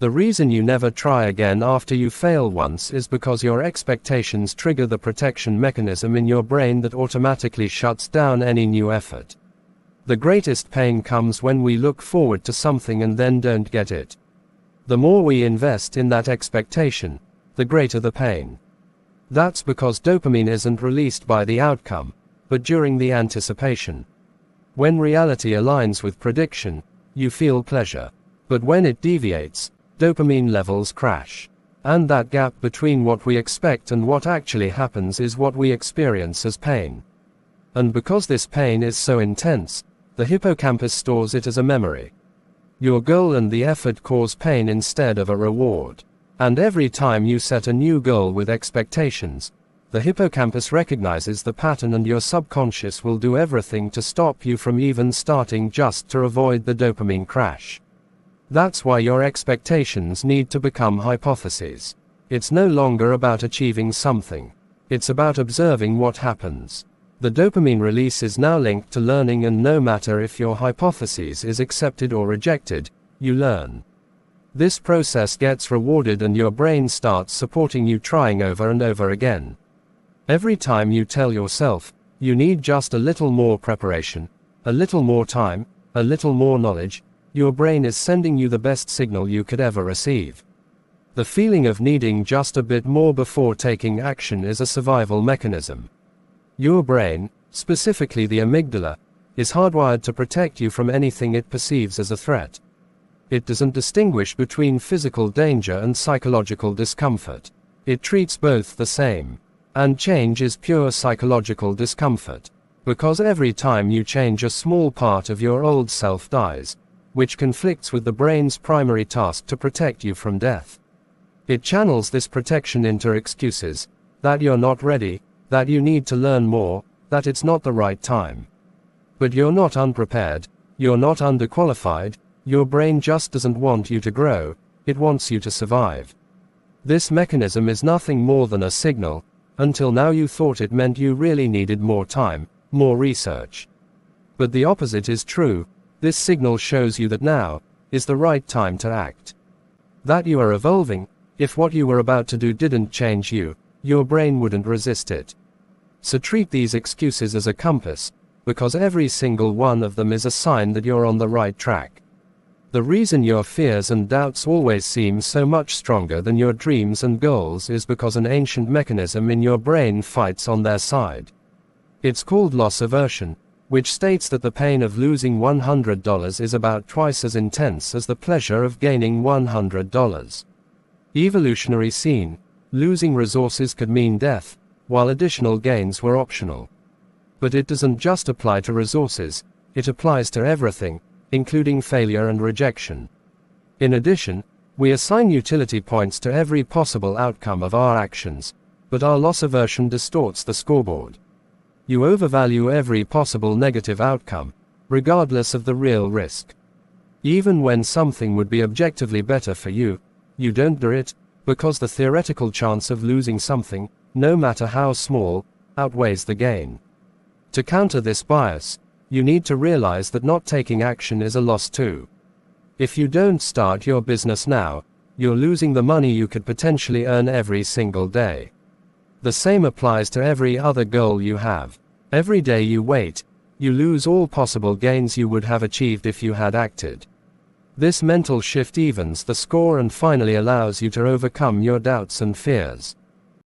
The reason you never try again after you fail once is because your expectations trigger the protection mechanism in your brain that automatically shuts down any new effort. The greatest pain comes when we look forward to something and then don't get it. The more we invest in that expectation, the greater the pain. That's because dopamine isn't released by the outcome, but during the anticipation. When reality aligns with prediction, you feel pleasure. But when it deviates, dopamine levels crash. And that gap between what we expect and what actually happens is what we experience as pain. And because this pain is so intense, the hippocampus stores it as a memory. Your goal and the effort cause pain instead of a reward. And every time you set a new goal with expectations, the hippocampus recognizes the pattern and your subconscious will do everything to stop you from even starting just to avoid the dopamine crash. That's why your expectations need to become hypotheses. It's no longer about achieving something. It's about observing what happens. The dopamine release is now linked to learning, and no matter if your hypothesis is accepted or rejected, you learn. This process gets rewarded and your brain starts supporting you trying over and over again. Every time you tell yourself, you need just a little more preparation, a little more time, a little more knowledge, your brain is sending you the best signal you could ever receive. The feeling of needing just a bit more before taking action is a survival mechanism. Your brain, specifically the amygdala, is hardwired to protect you from anything it perceives as a threat. It doesn't distinguish between physical danger and psychological discomfort. It treats both the same. And change is pure psychological discomfort. Because every time you change, a small part of your old self dies, which conflicts with the brain's primary task to protect you from death. It channels this protection into excuses, that you're not ready, that you need to learn more, that it's not the right time. But you're not unprepared, you're not underqualified, your brain just doesn't want you to grow, it wants you to survive. This mechanism is nothing more than a signal. Until now you thought it meant you really needed more time, more research. But the opposite is true. This signal shows you that now is the right time to act. That you are evolving. If what you were about to do didn't change you, your brain wouldn't resist it. So treat these excuses as a compass, because every single one of them is a sign that you're on the right track. The reason your fears and doubts always seem so much stronger than your dreams and goals is because an ancient mechanism in your brain fights on their side. It's called loss aversion, which states that the pain of losing $100 is about twice as intense as the pleasure of gaining $100. Evolutionary scene, losing resources could mean death, while additional gains were optional. But it doesn't just apply to resources, it applies to everything, including failure and rejection. In addition, we assign utility points to every possible outcome of our actions, but our loss aversion distorts the scoreboard. You overvalue every possible negative outcome, regardless of the real risk. Even when something would be objectively better for you, you don't do it, because the theoretical chance of losing something, no matter how small, outweighs the gain. To counter this bias, you need to realize that not taking action is a loss too. If you don't start your business now, you're losing the money you could potentially earn every single day. The same applies to every other goal you have. Every day you wait, you lose all possible gains you would have achieved if you had acted. This mental shift evens the score and finally allows you to overcome your doubts and fears.